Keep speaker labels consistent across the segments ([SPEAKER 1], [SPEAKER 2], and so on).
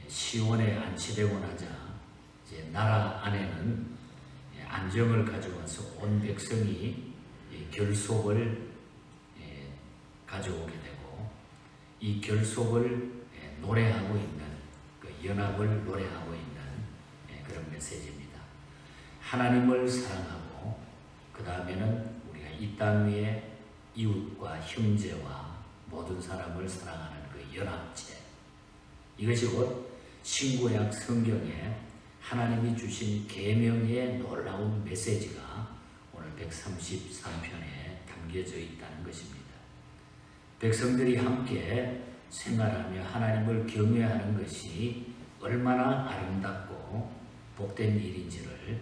[SPEAKER 1] 시온에 안치되고 나자 이제 나라 안에는 안정을 가져와서 온 백성이 결속을 가져오게 되고, 이 결속을 노래하고 있는, 그 연합을 노래하고 있는 그런 메시지입니다. 하나님을 사랑하고 그 다음에는 우리가 이 땅 위에 이웃과 형제와 모든 사람을 사랑하는 그 연합체, 이것이 곧 신구약 성경에 하나님이 주신 계명의 놀라운 메시지가 오늘 133편에 담겨져 있다는 것입니다. 백성들이 함께 생활하며 하나님을 경외하는 것이 얼마나 아름답고 복된 일인지를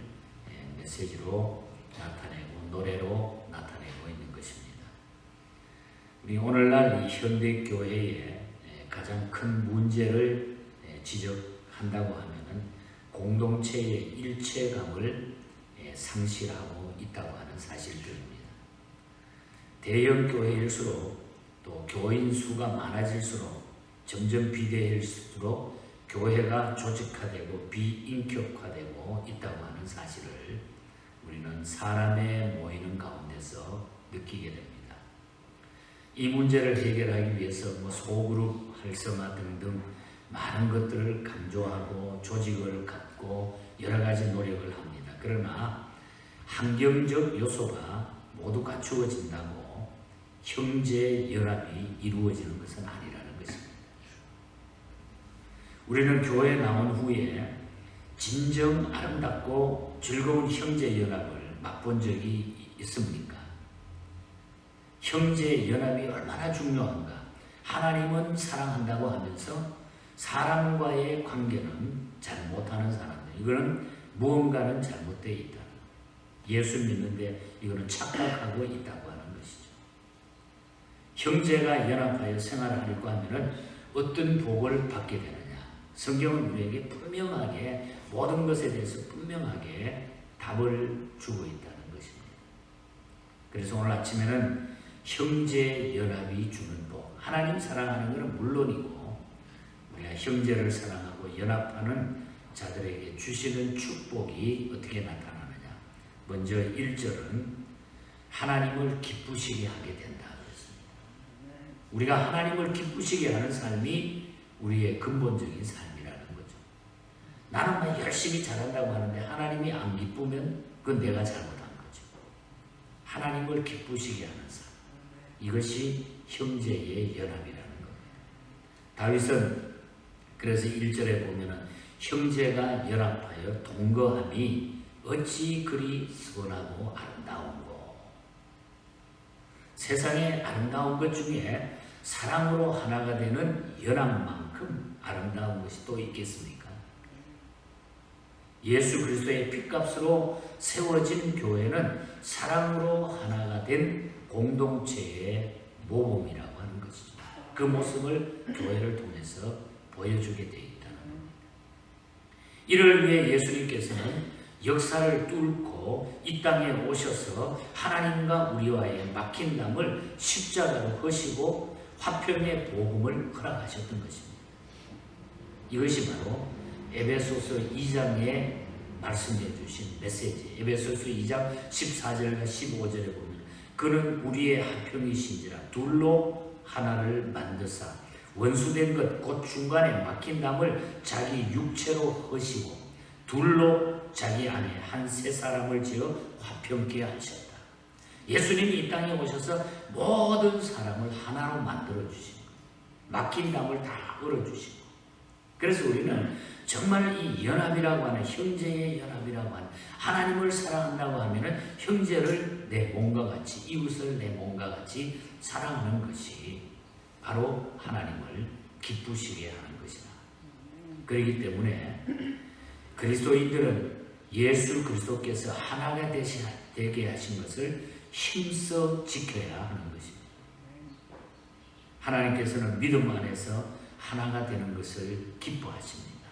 [SPEAKER 1] 메시지로 나타내고 노래로 나타내고 있는 것입니다. 우리 오늘날 이 현대 교회의 가장 큰 문제를 지적한다고 하면은 공동체의 일체감을 상실하고 있다고 하는 사실들입니다. 대형 교회일수록 또 교인 수가 많아질수록 점점 비대해질수록 교회가 조직화되고 비인격화되고 있다고 하는 사실을 우리는 사람의 모이는 가운데서 느끼게 됩니다. 이 문제를 해결하기 위해서 소그룹 활성화 등등 많은 것들을 강조하고 조직을 갖고 여러 가지 노력을 합니다. 그러나 환경적 요소가 모두 갖추어진다고 형제 연합이 이루어지는 것은 아니라는 것입니다. 우리는 교회에 나온 후에 진정 아름답고 즐거운 형제 연합을 맛본 적이 있습니까? 형제 연합이 얼마나 중요한가? 하나님은 사랑한다고 하면서 사람과의 관계는 잘 못하는 사람들, 이거는 무언가는 잘못되어 있다. 예수 믿는데 이거는 착각하고 있다고 하는 것이죠. 형제가 연합하여 생활하려고 하면은 어떤 복을 받게 되느냐? 성경은 우리에게 분명하게 모든 것에 대해서 분명하게 답을 주고 있다는 것입니다. 그래서 오늘 아침에는 형제 연합이 주는 복, 하나님 사랑하는 것은 물론이고 우리가 형제를 사랑하고 연합하는 자들에게 주시는 축복이 어떻게 나타나느냐? 먼저 1절은 하나님을 기쁘시게 하게 된다 그랬습니다. 우리가 하나님을 기쁘시게 하는 삶이 우리의 근본적인 삶이라는 거죠. 나는 열심히 잘한다고 하는데 하나님이 안 기쁘면 그건 내가 잘못한 거죠. 하나님을 기쁘시게 하는 삶, 이것이 형제의 연합이라는 겁니다. 다윗은 그래서 1절에 보면은 형제가 연합하여 동거함이 어찌 그리 선하고 아름다운고. 세상에 아름다운 것 중에 사랑으로 하나가 되는 연합만큼 아름다운 것이 또 있겠습니까? 예수 그리스도의 핏값으로 세워진 교회는 사랑으로 하나가 된 공동체의 모범이라고 하는 것이죠. 그 모습을 교회를 통해서 보여주게 되어 있다는 겁니다. 이를 위해 예수님께서는 역사를 뚫고 이 땅에 오셔서 하나님과 우리와의 막힌 담을 십자가로 허시고 화평의 복음을 허락하셨던 것입니다. 이것이 바로 에베소서 2장에 말씀해 주신 메시지. 에베소서 2장 14절과 15절에 보면 그는 우리의 화평이신지라 둘로 하나를 만드사 원수된 것 곧 중간에 막힌 담을 자기 육체로 허시고 둘로 자기 안에 한 세 사람을 지어 화평케 하셨다. 예수님이 이 땅에 오셔서 모든 사람을 하나로 만들어 주시고 막힌 담을 다 얼어 주시고, 그래서 우리는 정말 이 연합이라고 하는 형제의 연합이라고 하는 하나님을 사랑한다고 하면은 형제를 내 몸과 같이 이웃을 내 몸과 같이 사랑하는 것이 바로 하나님을 기쁘시게 하는 것이다. 그렇기 때문에 그리스도인들은 예수 그리스도께서 하나가 되게 하신 것을 힘써 지켜야 하는 것입니다. 하나님께서는 믿음 안에서 하나가 되는 것을 기뻐하십니다.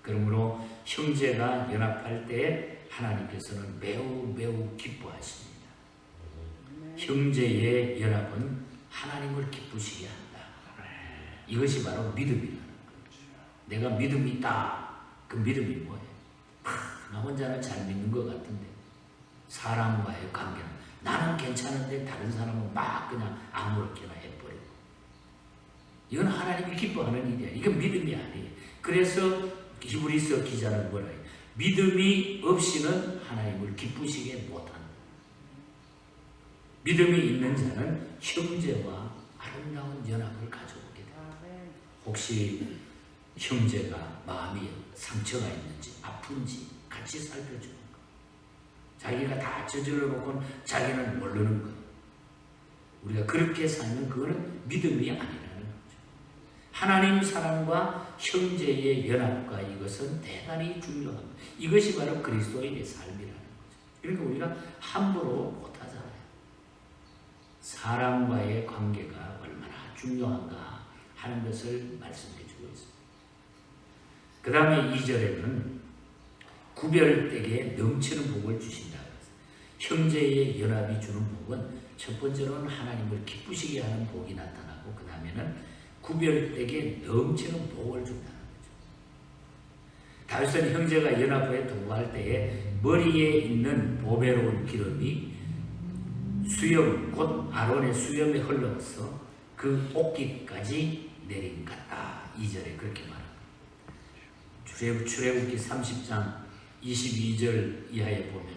[SPEAKER 1] 그러므로 형제가 연합할 때 하나님께서는 매우 기뻐하십니다. 형제의 연합은 하나님을 기쁘시게 한다. 이것이 바로 믿음이라는 거죠. 내가 믿음이 있다. 그 믿음이 뭐예요? 나 혼자는 잘 믿는 것 같은데 사람과의 관계는 나는 괜찮은데 다른 사람은 막 그냥 아무렇게나 해버리고, 이건 하나님이 기뻐하는 일이야. 이건 믿음이 아니에요. 그래서 히브리서 기자는 뭐라 해요? 믿음이 없이는 하나님을 기쁘시게 못한다. 믿음이 있는 자는 형제와 아름다운 연합을 가져오게 된다. 혹시 형제가 마음이 상처가 있는지 아픈지 같이 살펴주는 거. 자기가 다 저질러 놓고는 자기는 모르는 거예요. 우리가 그렇게 살면 그거는 믿음이 아니라는 거죠. 하나님 사랑과 형제의 연합과 이것은 대단히 중요합니다. 이것이 바로 그리스도인의 삶이라는 거죠. 그러니까 우리가 함부로 못하잖아요. 사람과의 관계가 얼마나 중요한가 하는 것을 말씀해 주고 있습니다. 그 다음에 2절에는 구별되게 넘치는 복을 주신다. 형제의 연합이 주는 복은 첫 번째로는 하나님을 기쁘시게 하는 복이 나타나고, 그 다음에는 구별되게 넘치는 복을 준다는 거죠. 다윗은 형제가 연합에 동거할 때에 머리에 있는 보배로운 기름이 수염, 곧 아론의 수염에 흘러서 그 옷깃까지 내린 같다. 2절에 그렇게 말합니다. 출애굽기 30장 22절 이하에 보면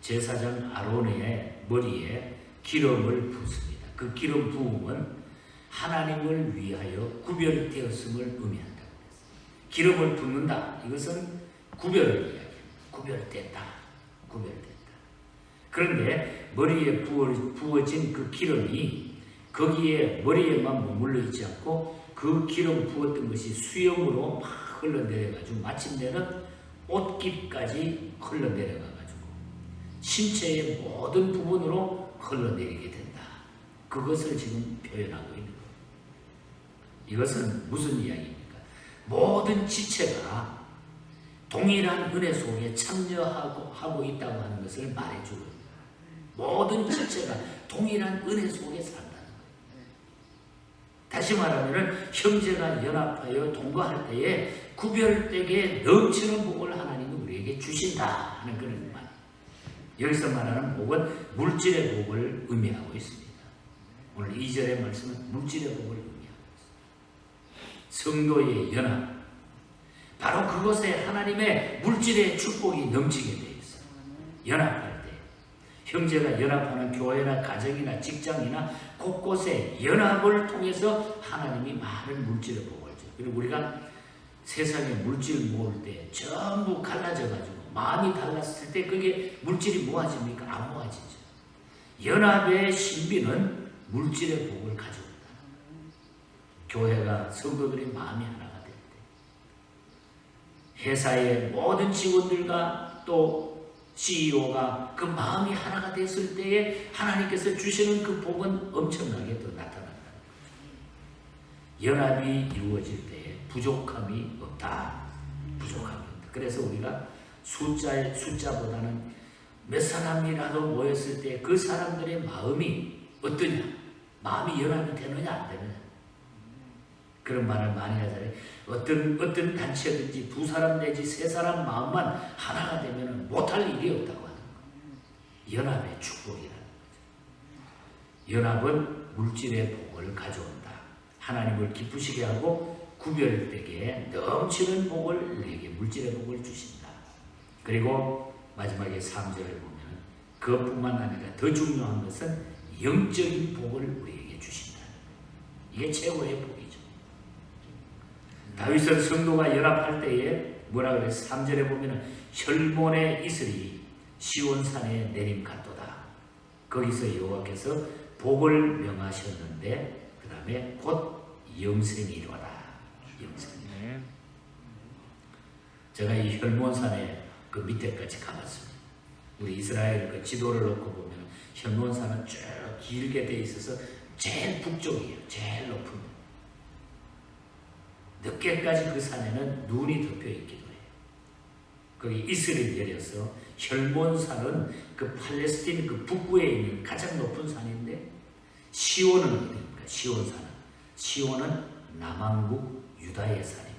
[SPEAKER 1] 제사장 아론의 머리에 기름을 붓습니다. 그 기름 부음은 하나님을 위하여 구별되었음을 의미한다고 했습니다. 기름을 붓는다. 이것은 구별을 이야기합니다. 구별됐다. 그런데 머리에 부어진 그 기름이 거기에 머리에만 머물러 있지 않고 그 기름 부었던 것이 수염으로 막 흘러내려가지고 마침내는 옷깃까지 흘러내려가가지고 신체의 모든 부분으로 흘러내리게 된다. 그것을 지금 표현하고 있는 거예요. 이것은 무슨 이야기입니까? 모든 지체가 동일한 은혜 속에 참여하고 있다고 하는 것을 말해주고 있습니다. 모든 지체가 동일한 은혜 속에 산다는 거예요. 다시 말하면 형제가 연합하여 동거할 때에 구별되게 넘치는 복을 하나님이 우리에게 주신다 하는 그런 말. 여기서 말하는 복은 물질의 복을 의미하고 있습니다. 오늘 2절의 말씀은 물질의 복을 의미하고 있습니다. 성도의 연합, 바로 그것에 하나님의 물질의 축복이 넘치게 되어 있어요. 연합할 때 형제가 연합하는 교회나 가정이나 직장이나 곳곳에 연합을 통해서 하나님이 많은 물질의 복을 줘요. 그리고 우리가 세상에 물질 모을 때 전부 갈라져가지고 마음이 달랐을 때 그게 물질이 모아집니까? 안 모아지죠. 연합의 신비는 물질의 복을 가져온다. 교회가 성도들의 마음이 하나가 될 때, 회사의 모든 직원들과 또 CEO가 그 마음이 하나가 됐을 때에 하나님께서 주시는 그 복은 엄청나게 더 나타난다. 연합이 이루어질 때에 부족함이 없다. 그래서 우리가 숫자보다는 몇 사람이라도 모였을 때 그 사람들의 마음이 어떠냐? 마음이 연합이 되느냐 안 되느냐? 그런 말을 많이 하잖아요. 어떤 단체든지 두 사람 내지 세 사람 마음만 하나가 되면 못할 일이 없다고 하는 거예요. 연합의 축복이라는 거죠. 연합은 물질의 복을 가져온다. 하나님을 기쁘시게 하고 구별되게 넘치는 복을 우리에게 물질의 복을 주신다. 그리고 마지막에 3절을 보면 그것뿐만 아니라 더 중요한 것은 영적인 복을 우리에게 주신다. 이게 최고의 복이죠. 다윗은 성도가 연합할 때에 뭐라 그래요? 3절에 보면 혈몬의 이슬이 시온산에 내림 같도다. 거기서 여호와께서 복을 명하셨는데 그 다음에 곧 영생이로다. 영생. 제가 이 혈몬산에 그 밑에까지 가봤습니다. 우리 이스라엘 그 지도를 놓고 보면 혈몬산은 쭉 길게 돼 있어서 제일 북쪽이에요. 제일 높은. 늦게까지 그 산에는 눈이 덮여 있기도 해요. 거기 이슬이 내려서 혈몬산은 그 팔레스틴 그 북부에 있는 가장 높은 산인데 시온은 어디입니까? 시온산은 남왕국 유다의 산입니다.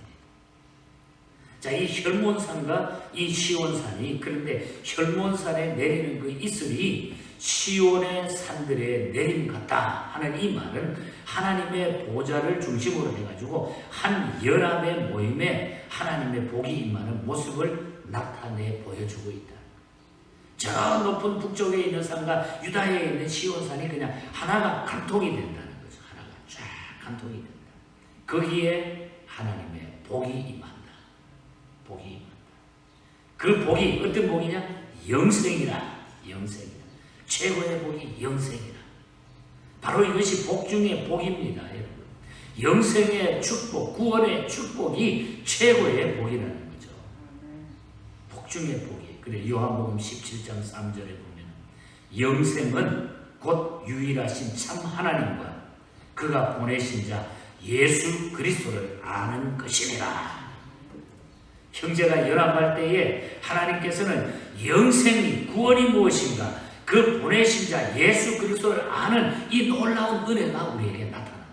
[SPEAKER 1] 자, 이 혈몬산과 이 시온산이, 그런데 혈몬산에 내리는 그 이슬이 시온의 산들에 내림 같다 하는 이 말은 하나님의 보좌를 중심으로 해가지고 한 연합의 모임에 하나님의 복이 임하는 모습을 나타내 보여주고 있다. 저 높은 북쪽에 있는 산과 유다에 있는 시온산이 그냥 하나가 관통이 된다는 거죠. 하나가 쫙 관통이 된다. 거기에 하나님의 복이 임한다. 복이 임한다. 그 복이 어떤 복이냐? 영생이라. 영생이라. 최고의 복이 영생이라. 바로 이것이 복 중의 복입니다, 여러분. 영생의 축복, 구원의 축복이 최고의 복이라는 거죠. 복 중의 복이. 그래, 요한복음 17장 3절에 보면 영생은 곧 유일하신 참 하나님과 그가 보내신 자 예수 그리스도를 아는 것이니라. 형제가 연합할 때에 하나님께서는 영생이, 구원이 무엇인가, 그 보내신 자 예수 그리스도를 아는 이 놀라운 은혜가 우리에게 나타납니다.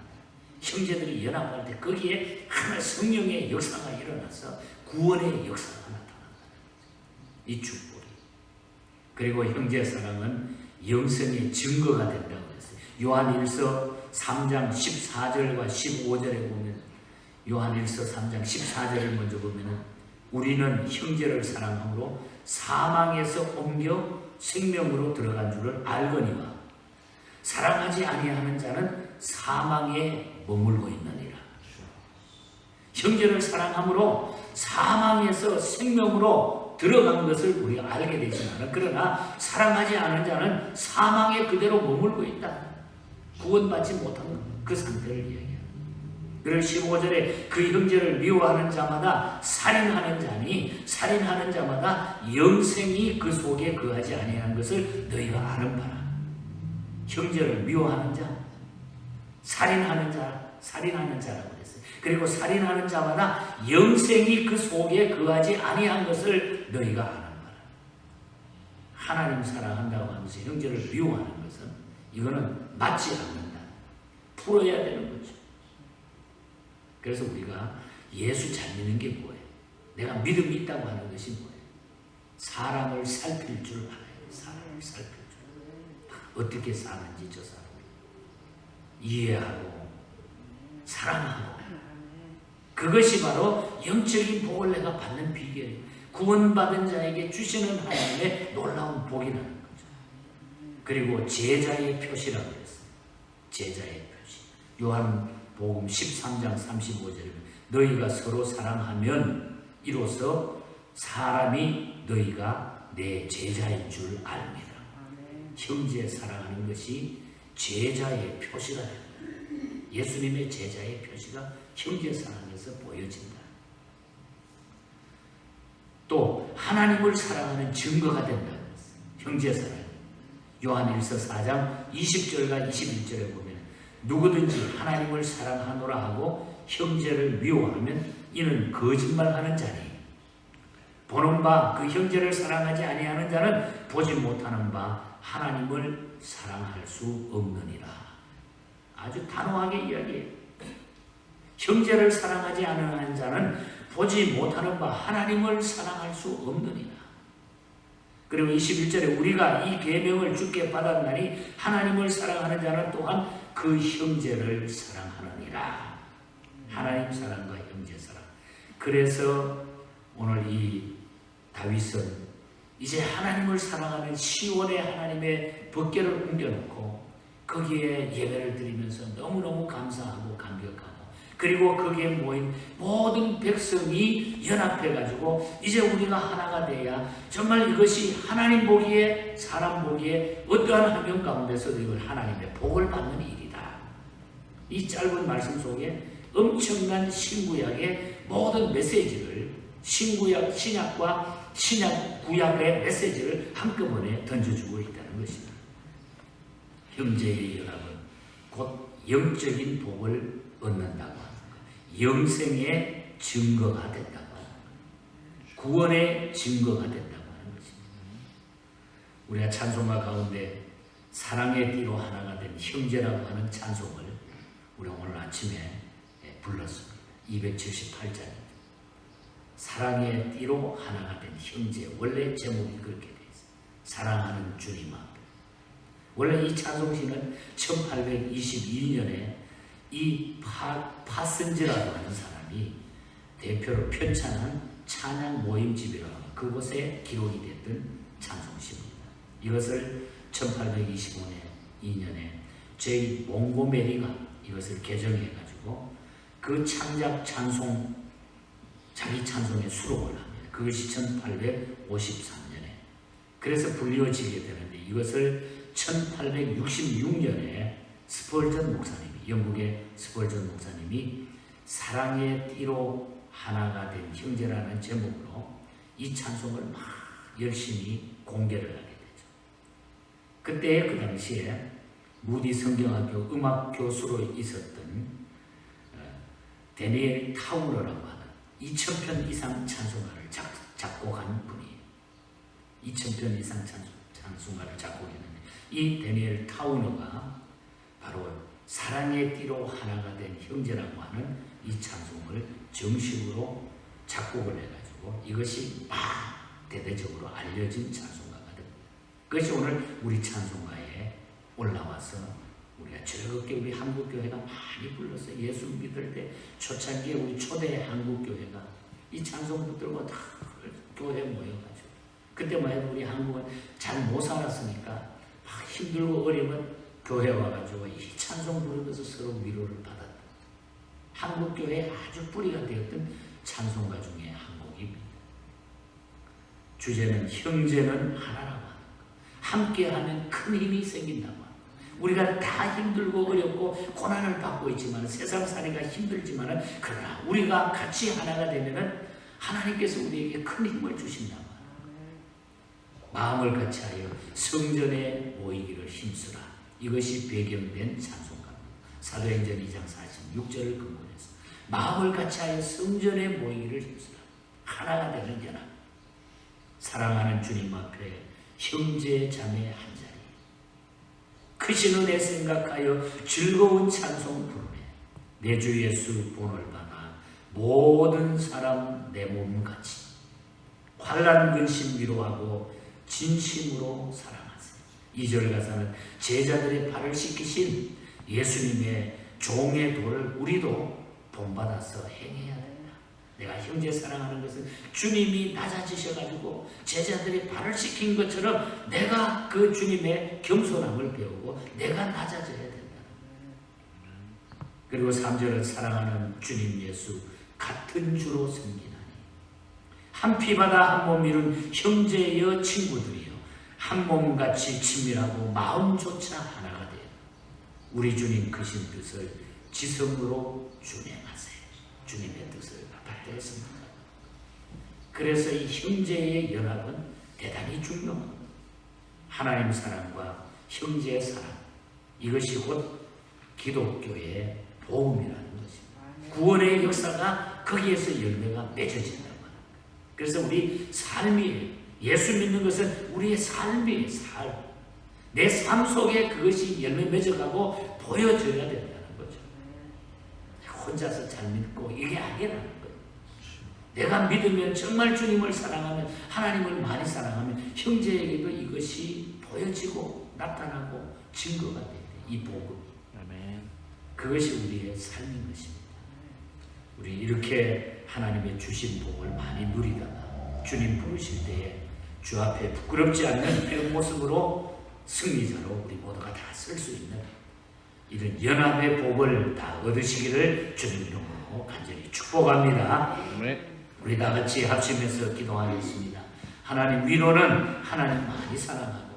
[SPEAKER 1] 형제들이 연합할 때 거기에 하나의 성령의 역사가 일어나서 구원의 역사가 나타납니다. 이 축복이. 그리고 형제 사랑은 영생의 증거가 된다고 했어요. 요한일서 3장 14절과 15절에 보면, 요한일서 3장 14절을 먼저 보면은 우리는 형제를 사랑함으로 사망에서 옮겨 생명으로 들어간 줄을 알거니와 사랑하지 아니하는 자는 사망에 머물고 있느니라. 형제를 사랑함으로 사망에서 생명으로 들어간 것을 우리가 알게 되지만, 그러나 사랑하지 않은 자는 사망에 그대로 머물고 있다. 구원받지 못한 그 상태를 이야기합니다. 그래서 15절에 그 형제를 미워하는 자마다 살인하는 자니 살인하는 자마다 영생이 그 속에 거하지 아니하는 것을 너희가 아는 바라. 형제를 미워하는 자, 살인하는 자라고 했어요. 그리고 살인하는 자마다 영생이 그 속에 거하지 아니한 것을 너희가 아는 바라. 하나님 사랑한다고 하면서 형제를 미워하는 것은 이거는 맞지 않는다. 풀어야 되는 거죠. 그래서 우리가 예수 잘 믿는 게 뭐예요? 내가 믿음이 있다고 하는 것이 뭐예요? 사람을 살필 줄 알아요. 사람을 살필 줄. 어떻게 사는지 저 사람을 이해하고 사랑하고, 그것이 바로 영적인 복을 내가 받는 비결이에요. 구원받은 자에게 주시는 하나님의 놀라운 복이라는 거죠. 그리고 제자의 표시라고 그랬어요. 제자의 표시. 요한복음 13장 35절에 너희가 서로 사랑하면 이로써 사람이 너희가 내 제자인 줄 압니다. 형제 사랑하는 것이 제자의 표시가 됩니다. 예수님의 제자의 표시가 형제 사랑에서 보여진다. 또 하나님을 사랑하는 증거가 된다. 형제 사랑. 요한일서 4장 20절과 21절에 보면 누구든지 하나님을 사랑하노라 하고 형제를 미워하면 이는 거짓말하는 자니 보는 바 그 형제를 사랑하지 아니하는 자는 보지 못하는 바 하나님을 사랑할 수 없느니라. 아주 단호하게 이야기해요. 형제를 사랑하지 않는 자는 보지 못하는 바 하나님을 사랑할 수 없느니라. 그리고 21절에 우리가 이 계명을 주께 받았나니 하나님을 사랑하는 자는 또한 그 형제를 사랑하느니라. 하나님 사랑과 형제 사랑. 그래서 오늘 이 다윗은 이제 하나님을 사랑하는 시온의 하나님의 법궤를 옮겨놓고 거기에 예배를 드리면서 너무너무 감사하고 감격하고, 그리고 거기에 모인 모든 백성이 연합해가지고 이제 우리가 하나가 돼야 정말 이것이 하나님 보기에 사람 보기에 어떠한 환경 가운데서도 이걸 하나님의 복을 받는 일이다. 이 짧은 말씀 속에 엄청난 신구약의 모든 메시지를, 신구약, 신약과 신약, 구약의 메시지를 한꺼번에 던져주고 있다는 것입니다. 형제의 연합은 곧 영적인 복을 얻는다고 하는 것, 영생의 증거가 된다고 하는 것, 구원의 증거가 된다고 하는 것입니다. 우리가 찬송가 가운데 사랑의 띠로 하나가 된 형제라고 하는 찬송을 우리가 오늘 아침에 불렀습니다. 278장입니다. 사랑의 띠로 하나가 된 형제. 원래 제목이 그렇게 되어 있어요. 사랑하는 주님 앞에. 원래 이 찬송시는 1822년에 이 파슨즈라고 하는 사람이 대표로 편찬한 찬양 모임집이라고 하는 그곳에 기록이 됐던 찬송시입니다. 이것을 1825년에 제이 몽고메리가 이것을 개정해가지고 그 창작 찬송, 자기 찬송에 수록을 합니다. 그것이 1853년에. 그래서 불리워지게 되는데 이것을 1866년에 스펄전 목사님이, 영국의 스펄전 목사님이 사랑의 띠로 하나가 된 형제라는 제목으로 이 찬송을 막 열심히 공개를 하게 되죠. 그때 그 당시에 무디 성경학교 음악 교수로 있었던 데니엘 타우너라고 하는 2000편 이상 찬송가를 작곡한 분이에요. 2000편 이상 찬송가를 작곡했는데 이 데니엘 타우너가 바로 사랑의 띠로 하나가 된 형제라고 하는 이 찬송을 정식으로 작곡을 해가지고 이것이 막 대대적으로 알려진 찬송가가 됩니다. 그것이 오늘 우리 찬송가에 올라와서 우리가 즐겁게 우리 한국교회가 많이 불렀어요. 예수 믿을 때 초창기에 우리 초대 한국교회가 이 찬송 붙들고 다 교회 모여가지고 그때만 해도 우리 한국은 잘 못 살았으니까 막 힘들고 어려면 교회 와가지고 이 찬송 부르면서 서로 위로를 받았다. 한국교회에 아주 뿌리가 되었던 찬송가 중에 한 곡입니다. 주제는 형제는 하나라고 하는 것. 함께하면 큰 힘이 생긴다고 하는 것. 우리가 다 힘들고 어렵고 고난을 받고 있지만 세상 살이가 힘들지만 그러나 우리가 같이 하나가 되면 하나님께서 우리에게 큰 힘을 주신다고 하는 것. 마음을 같이하여 성전에 모이기를 힘쓰라. 이것이 배경된 찬송가입니다. 사도행전 2장 46절을 근거해서 마음을 같이하여 성전에 모이기를 힘쓰라. 하나가 되는 연합. 사랑하는 주님 앞에 형제 자매 한 자리. 크신 은혜 생각하여 즐거운 찬송 부르네. 내 주 예수 본을 받아 모든 사람 내 몸같이 환난 근심 위로하고 진심으로 사랑하세요. 2절 가사는 제자들의 발을 씻기신 예수님의 종의 도를 우리도 본받아서 행해야 된다. 내가 형제 사랑하는 것은 주님이 낮아지셔가지고 제자들의 발을 씻긴 것처럼 내가 그 주님의 겸손함을 배우고 내가 낮아져야 된다. 그리고 3절은 사랑하는 주님 예수 같은 주로 섬기나니 한 피바다 한 몸 이룬 형제여 친구들이여 한 몸같이 친밀하고 마음조차 하나가 되어 우리 주님 크신 뜻을 지성으로 준행하세요. 주님의 뜻을 받들었습니다. 그래서 이 형제의 연합은 대단히 중요합니다. 하나님 사랑과 형제의 사랑, 이것이 곧 기독교의 복음이라는 것입니다. 구원의 역사가 거기에서 열매가 맺어진다고 합니다. 그래서 우리 삶이 예수 믿는 것은 우리의 삶이에요. 삶. 내 삶 속에 그것이 열매 맺어가고 보여져야 된다는 거죠. 혼자서 잘 믿고 이게 아니라는 거예요. 내가 믿으면 정말 주님을 사랑하면 하나님을 많이 사랑하면 형제에게도 이것이 보여지고 나타나고 증거가 돼요. 이 복음이. 그것이 우리의 삶인 것입니다. 우리 이렇게 하나님의 주신 복을 많이 누리다가 주님 부르실 때에 주 앞에 부끄럽지 않는 이런 모습으로 승리자로 우리 모두가 다 쓸 수 있는 이런 연합의 복을 다 얻으시기를 주님 이름으로 간절히 축복합니다. 우리 다 같이 합심해서 기도하겠습니다. 하나님 위로는 하나님 많이 사랑하고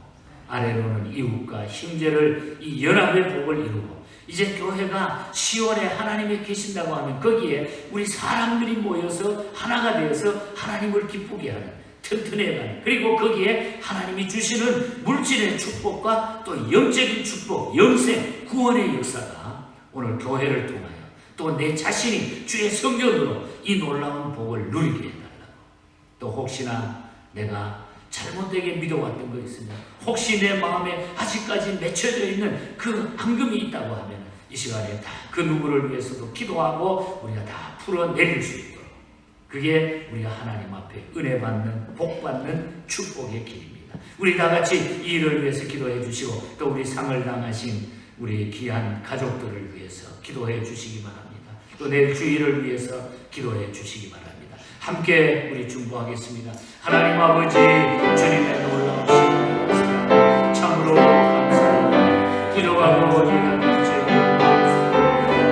[SPEAKER 1] 아래로는 이웃과 형제를 이 연합의 복을 이루고 이제 교회가 시온에 하나님이 계신다고 하면 거기에 우리 사람들이 모여서 하나가 되어서 하나님을 기쁘게 하는 튼튼해가는 그리고 거기에 하나님이 주시는 물질의 축복과 또 영적인 축복, 영생, 구원의 역사가 오늘 교회를 통하여 또 내 자신이 주의 성전으로 이 놀라운 복을 누리게 해달라고. 또 혹시나 내가 잘못되게 믿어왔던 거 있으면 혹시 내 마음에 아직까지 맺혀져 있는 그 앙금이 있다고 하면 이 시간에 다 그 누구를 위해서도 기도하고 우리가 다 풀어내릴 수 있도록 그게 우리가 하나님 앞에 은혜 받는, 복 받는 축복의 길입니다. 우리 다 같이 이 일을 위해서 기도해 주시고 또 우리 상을 당하신 우리 귀한 가족들을 위해서 기도해 주시기 바랍니다. 또 내일 주일을 위해서 기도해 주시기 바랍니다. 함께 우리 중보하겠습니다. 하나님 아버지, 주님의 놀라우신 사랑 참으로 감사합니다. 부족하고 예단한 죄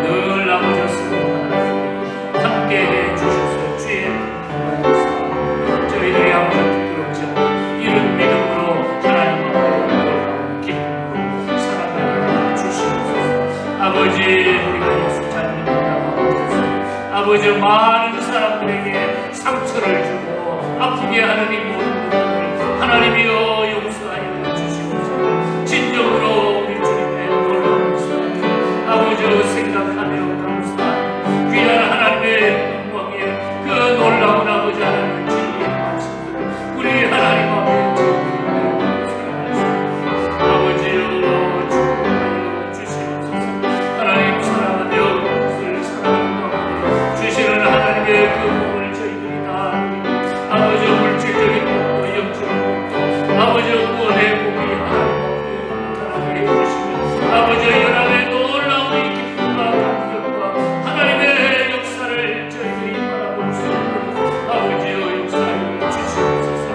[SPEAKER 1] 늘 아버지였습니다. 함께해 주셔서 주의 은혜에서 저희들이 아버지 부끄럽지 않고 이런 믿음으로 하나님 앞에 기쁨으로 살아가게 주시옵소서. 아버지, 우리가 예수 잘 믿는다고 하셔서 아버지 많은 사람들에게 상처를 주고 아프게 하는 이 모든 것들을 하나님이여 용서하여 주시옵소서. 진정으로 우리 주님의 놀라운 사랑 아버지 생각하며 감사하며 귀한 하나님의 영광에 그 놀라운 아버지 하나님의 진리의 말씀을 우리 하나님 앞에 사랑하시옵소서. 아버지여 축복하여 주시옵소서. 하나님 사랑하며 그것을 사랑하며 주시는 하나님의 그 복을 저희들이 다 아버지 물질적인 복도 영적인 복도 아버지 구원의 복이 하나님 나타나게 해주시며 아버지 연합의 놀라운 이 기쁨과 감격과 하나님의 역사를 저희들이 바라볼 수 있도록 아버지의 역사를 주시옵소서.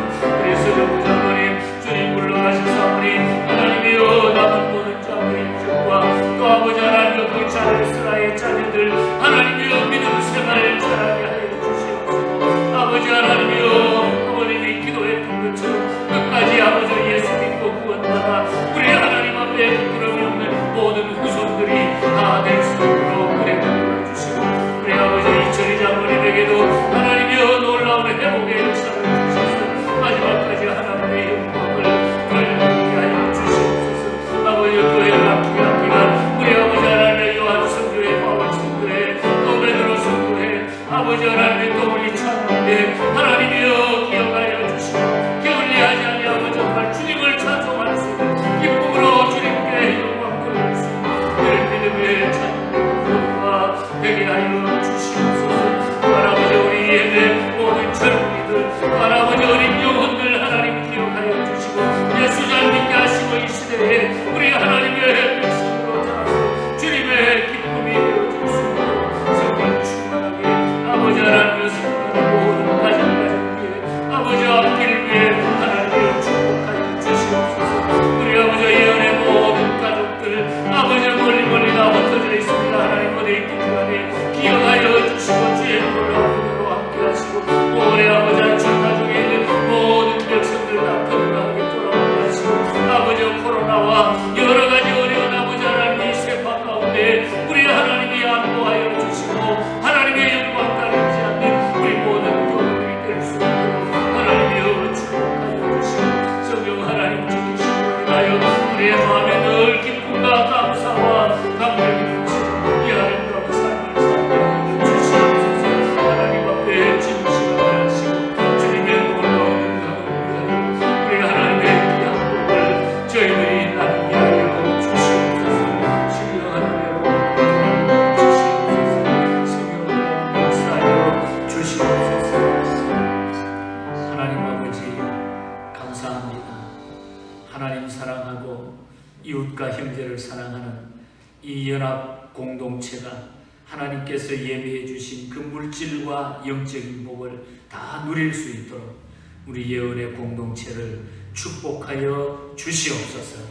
[SPEAKER 1] 그래서 여부장로님 주님 물러가신 사모님 하나님이여 남은 모든 자들의 인생과 또 아버지 하나님의 그 자르스라의 자녀들 하나님이여 믿음 생활을 잘하게 하여 주시옵소서. 아버지 하나님이여 어머님이 기도했던 것처럼 끝까지 아버지 예수 믿고 구원받아 우리 하나님 앞에 부끄러움이 없는 모든 후손들이 다 될 수 있도록 은혜 베풀어 주시고 우리 아버지 이철희 장로님에게도 하나님이여 놀라운 회복의 역사를 주셔서 마지막까지 하나님의 영광을 돌리게 하여 주시옵소서. 아버지 교회를 아끼게 하기가 우리 아버지 하나님의 요한 성교회 바울 성교회 또 베드로 성교회 아버지 하나님의 또 우리 찬양대 하나님이여 기억하여 주시고 게을리하지 아니하고 정말 주님을 찬송할 수 있는 기쁨으로 주님께 영광 돌릴 수 있는 그런 믿음의 찬양과 되게 하여 주시옵소서. 할아버지 우리 예배 모든 젊은이들 할아버지 어린 영혼들 하나님 기억하여 주시고 예수 잘 믿게 하시고 이 시대에 우리 하나님의 백성으로 자라서 주님의 기쁨이 되어줄 수 있도록 성령 충만하게 아버지 하나님의 성령의 모든 가정 위에 아버지 앞길 위에 하나님을 축복하여 주시옵소서. 우리 아버지 예언의 모든 가족들 아버지 멀리 다 흩어져 있습니다. 하나님 어디 있든지 간에 기억하여 주시고 주의 놀라운 은혜로 함께 하시고 올해 아버지 한천 가족에 있는 모든 백성들 다 건강하게 돌아오게 하시고 아버지 코로나와 여러 가지 어려운 아버지 하나님의 세파 가운데 우리 하나님이 양보하여 주시고 하나님의 영광 따르지 않는 우리 모든 교우들이 될 수 있도록 하나님이여 축복하여 주시고 성령 하나님 지키시고 인하여 우리의 마음에 늘 기쁨과 감사와 감격이 넘치는 이 아름다운 삶을 살게 주시옵소서. 하나님 앞에 진실을 하시고 주님의 놀라운 영광을 위하여 우리 하나님의 귀한 복을 저희들이 나누게 하여 주시옵소서. 신령한 은혜로 주시옵소서. 성령을 역사하여 주시옵소서. 하나님 아버지 감사합니다. 하나님 사랑하고 이웃과 형제를 사랑하는 이 연합 공동체가 하나님께서 예비해 주신 그 물질과 영적인 복을 다 누릴 수 있도록 우리 예언의 공동체를 축복하여 주시옵소서.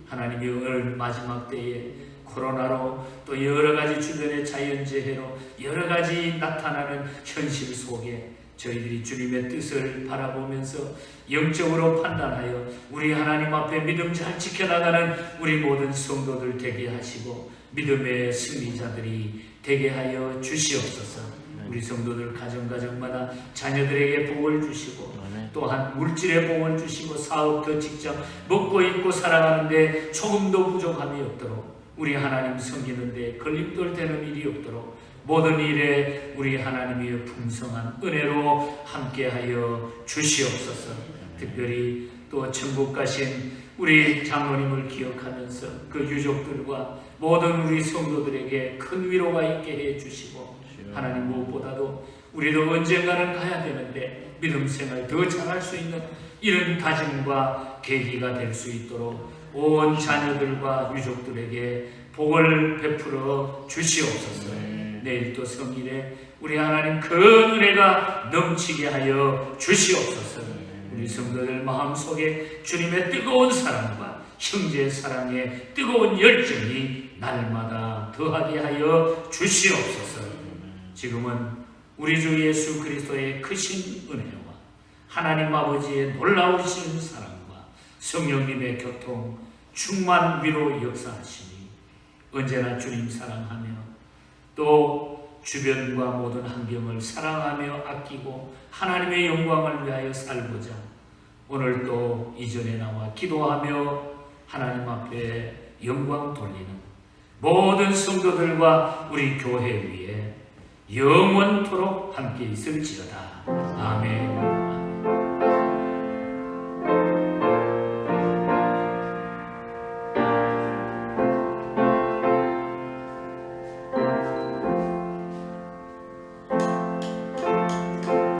[SPEAKER 1] 하나님이 오늘 마지막 때에 코로나로 또 여러 가지 주변의 자연재해로 여러 가지 나타나는 현실 속에 저희들이 주님의 뜻을 바라보면서 영적으로 판단하여 우리 하나님 앞에 믿음 잘 지켜나가는 우리 모든 성도들 되게 하시고 믿음의 승리자들이 되게 하여 주시옵소서. 우리 성도들 가정마다 자녀들에게 복을 주시고 또한 물질의 복을 주시고 사업도 직장 먹고 입고 살아가는데 조금도 부족함이 없도록 우리 하나님 섬기는데 걸림돌 되는 일이 없도록 모든 일에 우리 하나님의 풍성한 은혜로 함께하여 주시옵소서. 특별히 또 천국 가신 우리 장로님을 기억하면서 그 유족들과 모든 우리 성도들에게 큰 위로가 있게 해 주시고 하나님 무엇보다도 우리도 언젠가는 가야 되는데 믿음 생활 더 잘할 수 있는 이런 다짐과 계기가 될 수 있도록 온 자녀들과 유족들에게 복을 베풀어 주시옵소서. 내일 또 성일에 우리 하나님 그 은혜가 넘치게 하여 주시옵소서. 우리 성도들 마음속에 주님의 뜨거운 사랑과 형제의 사랑의 뜨거운 열정이 날마다 더하게 하여 주시옵소서. 지금은 우리 주 예수 그리스도의 크신 은혜와 하나님 아버지의 놀라우신 사랑과 성령님의 교통, 충만 위로 역사하시니 언제나 주님 사랑하며 또 주변과 모든 환경을 사랑하며 아끼고 하나님의 영광을 위하여 살고자 오늘도 이전에 나와 기도하며 하나님 앞에 영광 돌리는 모든 성도들과 우리 교회 위에 영원토록 함께 있을지어다. 아멘.